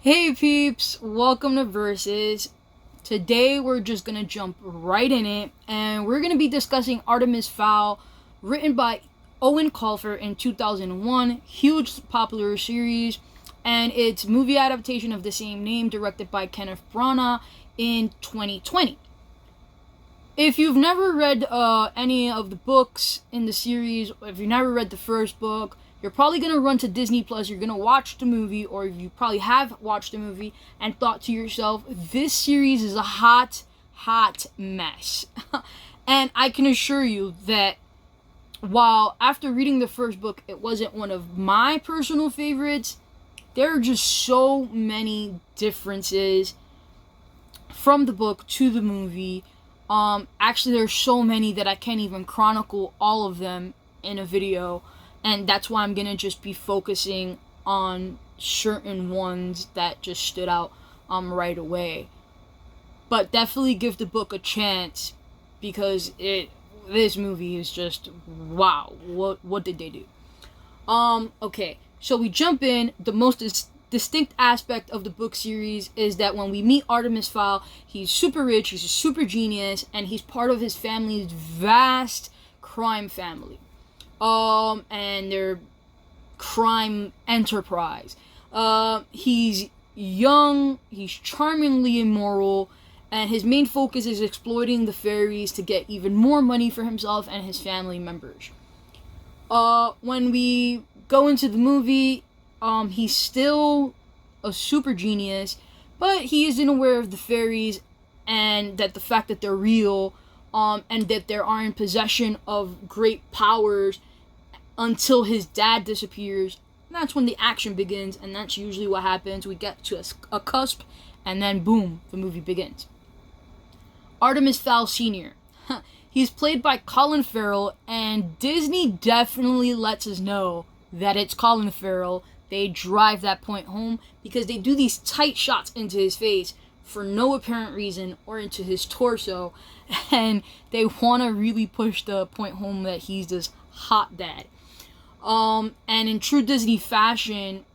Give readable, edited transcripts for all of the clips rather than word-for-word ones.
Hey peeps, welcome to Versus. Today we're just gonna jump right in it, and we're gonna be discussing Artemis Fowl, written by Eion Colfer in 2001, huge popular series, and its movie adaptation of the same name, directed by Kenneth Branagh in 2020. If you've never read any of the books in the series, if you've never read the first book, you're probably going to run to Disney Plus, you're going to watch the movie, or you probably have watched the movie and thought to yourself, this series is a hot mess. And I can assure you that while after reading the first book, it wasn't one of my personal favorites, there are just so many differences from the book to the movie. Actually, there's so many that I can't even chronicle all of them in a video. And that's why I'm going to just be focusing on certain ones that just stood out right away. But definitely give the book a chance, because this movie is just, wow, what did they do? Okay, so we jump in. The most distinct aspect of the book series is that when we meet Artemis Fowl, he's super rich, he's a super genius, and he's part of his family's vast crime family. And their crime enterprise. He's young, he's charmingly immoral, and his main focus is exploiting the fairies to get even more money for himself and his family members. When we go into the movie, he's still a super genius, but he isn't aware of the fairies and that the fact that they're real, and that they are in possession of great powers until his dad disappears. And that's when the action begins, and that's usually what happens. We get to a cusp, and then boom, the movie begins. Artemis Fowl Sr. He's played by Colin Farrell, and Disney definitely lets us know that it's Colin Farrell. They drive that point home because they do these tight shots into his face for no apparent reason, or into his torso, and they want to really push the point home that he's this hot dad. And in true Disney fashion,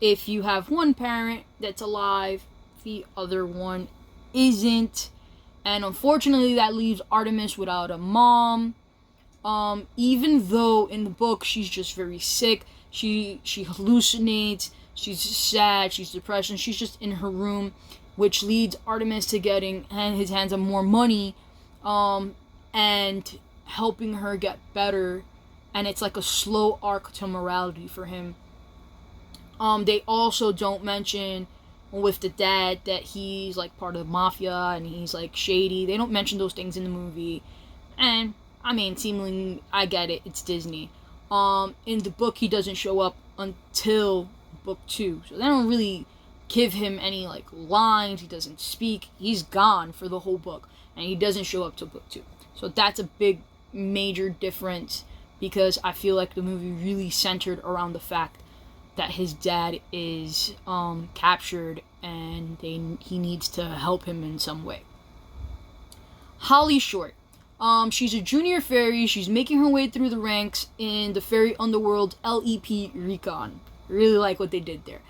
if you have one parent that's alive, the other one isn't, and unfortunately that leaves Artemis without a mom. Even though in the book she's just very sick, she hallucinates, she's sad, she's depressed, and she's just in her room, which leads Artemis to getting his hands on more money, and helping her get better. And it's like a slow arc to morality for him. They also don't mention with the dad that he's like part of the mafia and he's like shady. They don't mention those things in the movie. And I mean, seemingly, I get it, it's Disney. In the book, he doesn't show up until book 2. So they don't really give him any like lines. He doesn't speak. He's gone for the whole book. And he doesn't show up till book 2. So that's a big, major difference, because I feel like the movie really centered around the fact that his dad is captured and he needs to help him in some way. Holly Short. She's a junior fairy. She's making her way through the ranks in the fairy underworld LEP Recon. Really like what they did there.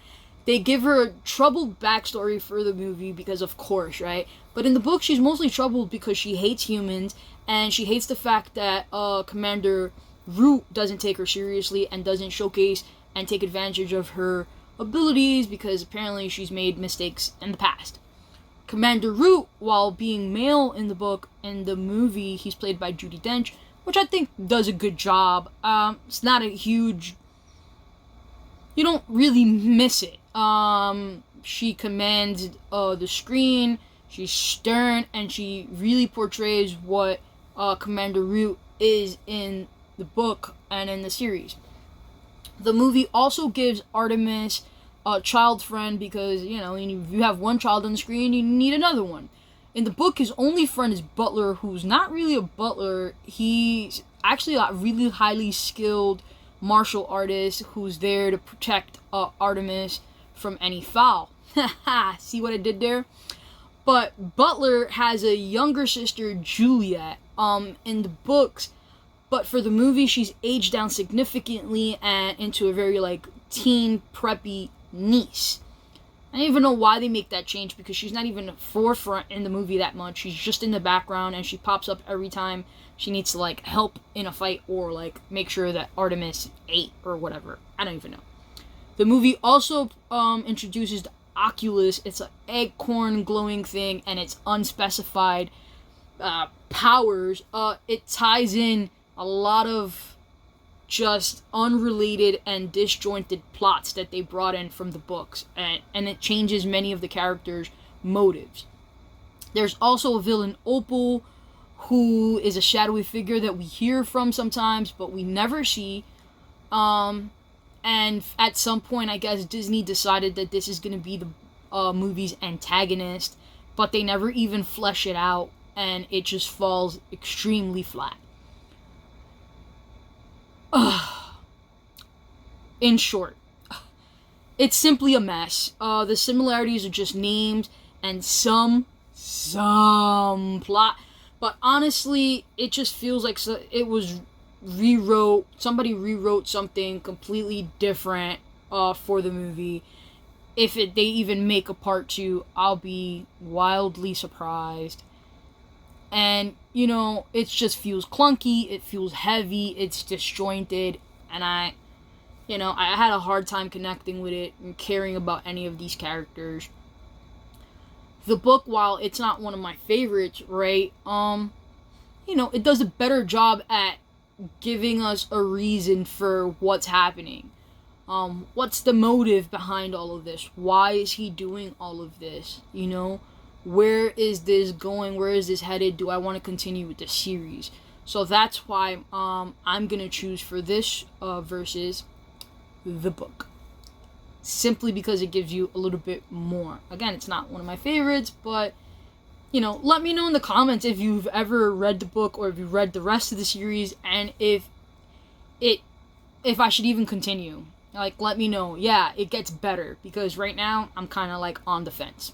They give her a troubled backstory for the movie because, of course, right? But in the book, she's mostly troubled because she hates humans, and she hates the fact that Commander Root doesn't take her seriously and doesn't showcase and take advantage of her abilities, because apparently she's made mistakes in the past. Commander Root, while being male in the book, in the movie he's played by Judi Dench, which I think does a good job. It's not a huge... You don't really miss it. She commands the screen, she's stern, and she really portrays what Commander Root is in the book and in the series. The movie also gives Artemis a child friend, because, you know, if you have one child on the screen, you need another one. In the book, his only friend is Butler, who's not really a butler. He's actually a really highly skilled martial artist who's there to protect Artemis from any foul. See what I did there? But Butler has a younger sister, Juliet, in the books. But for the movie, she's aged down significantly and into a very, like, teen, preppy niece. I don't even know why they make that change, because she's not even forefront in the movie that much. She's just in the background, and she pops up every time she needs to, like, help in a fight or, like, make sure that Artemis ate or whatever. I don't even know. The movie also introduces the Oculus. It's an acorn glowing thing, and it's unspecified powers. It ties in a lot of just unrelated and disjointed plots that they brought in from the books, and it changes many of the characters' motives. There's also a villain, Opal, who is a shadowy figure that we hear from sometimes, but we never see. And at some point, I guess Disney decided that this is going to be the movie's antagonist, but they never even flesh it out, and it just falls extremely flat. In short, it's simply a mess. The similarities are just names and some plot, but honestly, it just feels like it was somebody rewrote something completely different for the movie. If they even make a part 2, I'll be wildly surprised. And, you know, it just feels clunky, it feels heavy, it's disjointed, and I had a hard time connecting with it and caring about any of these characters. The book, while it's not one of my favorites, right, it does a better job at giving us a reason for what's happening. What's the motive behind all of this? Why is he doing all of this? Where is this going? Where is this headed? Do I want to continue with the series? So that's why I'm going to choose for this versus the book. Simply because it gives you a little bit more. Again, it's not one of my favorites, but, let me know in the comments if you've ever read the book or if you've read the rest of the series, and if I should even continue. Like, let me know. Yeah, it gets better, because right now I'm kind of like on the fence.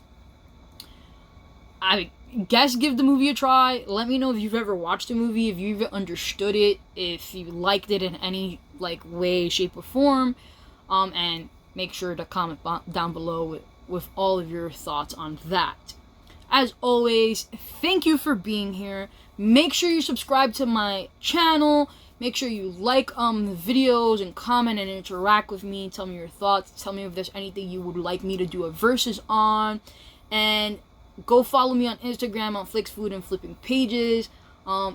I guess give the movie a try. Let me know if you've ever watched the movie, if you even understood it, if you liked it in any way, shape, or form, and make sure to comment down below with all of your thoughts on that. As always, thank you for being here. Make sure you subscribe to my channel. Make sure you like the videos and comment and interact with me. Tell me your thoughts. Tell me if there's anything you would like me to do a versus on. And go follow me on Instagram on Flix Food and Flippin pages.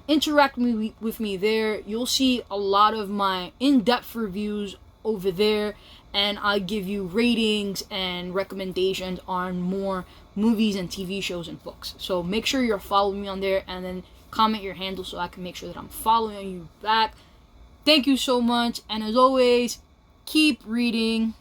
Interact with me there. You'll see a lot of my in-depth reviews over there, and I give you ratings and recommendations on more movies and TV shows and books. So make sure you're following me on there, and then comment your handle so I can make sure that I'm following you back. Thank you so much, and as always, keep reading.